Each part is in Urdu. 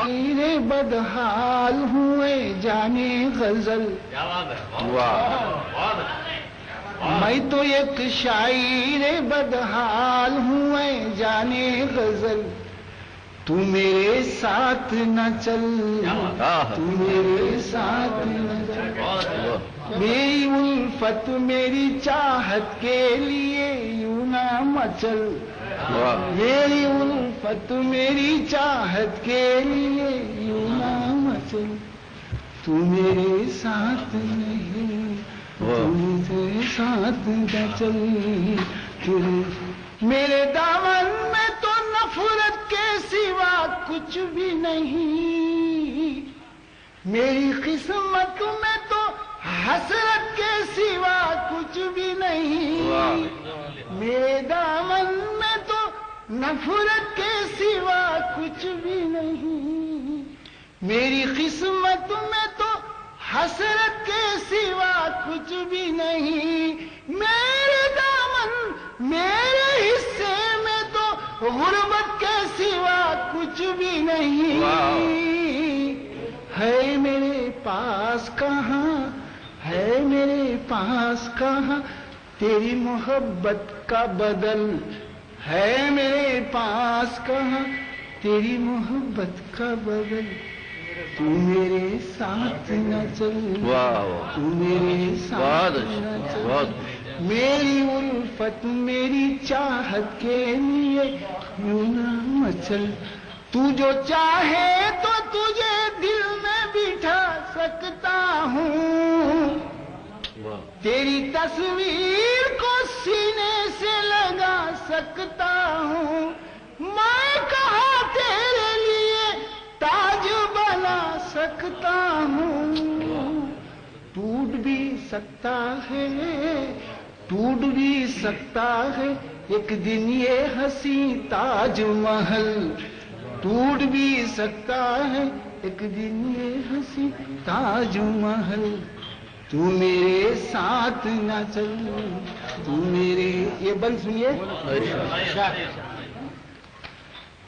شاعر بدحال ہوئے جانے غزل. میں تو ایک شاعر بدحال ہوئے جانے غزل. تو میرے ساتھ نہ چل, تو میرے ساتھ نہ چل. میری الفت میری چاہت کے لیے یوں نہ مچل. میری الفت میری چاہت کے لیے یوں نہ مچل. تو میرے ساتھ نہیں, تو میرے ساتھ نہ چل. میرے دامن میں تو نفرت کے سوا کچھ بھی نہیں. میری قسمت میں تو حسرت کے سوا کچھ بھی نہیں. میرے دامن میں تو نفرت کے سوا کچھ بھی نہیں. میری قسمت میں تو حسرت کے سوا کچھ بھی نہیں. میرے دامن میرے حصے میں تو غربت کے سوا کچھ بھی نہیں. ہے میرے پاس کہاں, ہے میرے پاس کہاں تیری محبت کا بدل. ہے میرے پاس کہاں تیری محبت کا بدل. تو میرے ساتھ نہ چل, تو میرے ساتھ نہ چل. میری الفت میری چاہت کے لیے یوں نہ مچل. تو جو چاہے تو تجھے دل میں بٹھا سکتا ہوں. تیری تصویر کو سینے سے لگا سکتا ہوں. میں کہاں تیرے لیے تاج بنا سکتا ہوں. ٹوٹ بھی سکتا ہے, ٹوٹ بھی سکتا ہے ایک دن یہ حسین تاج محل. ٹوٹ بھی سکتا ہے ایک دن یہ حسین تاج محل. تو میرے ساتھ نہ چل, تو میرے, یہ بند سنیے,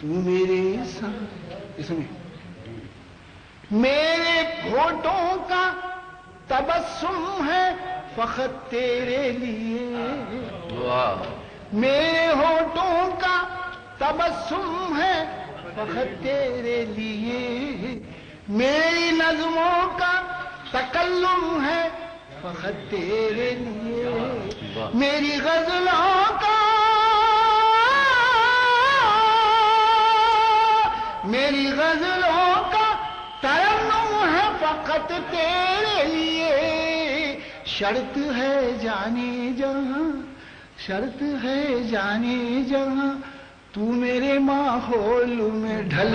تو میرے ساتھ سنیے. میرے ہونٹوں کا تبسم ہے فقط تیرے لیے. میرے ہونٹوں کا تبسم ہے فقط تیرے لیے. میری نظموں کا تکلم ہے فقط تیرے لیے. میری غزلوں کا, میری غزلوں کا ترنم ہے فقط تیرے لیے. شرط ہے جانے جہاں, شرط ہے جانے جہاں تو میرے ماحول میں ڈھل.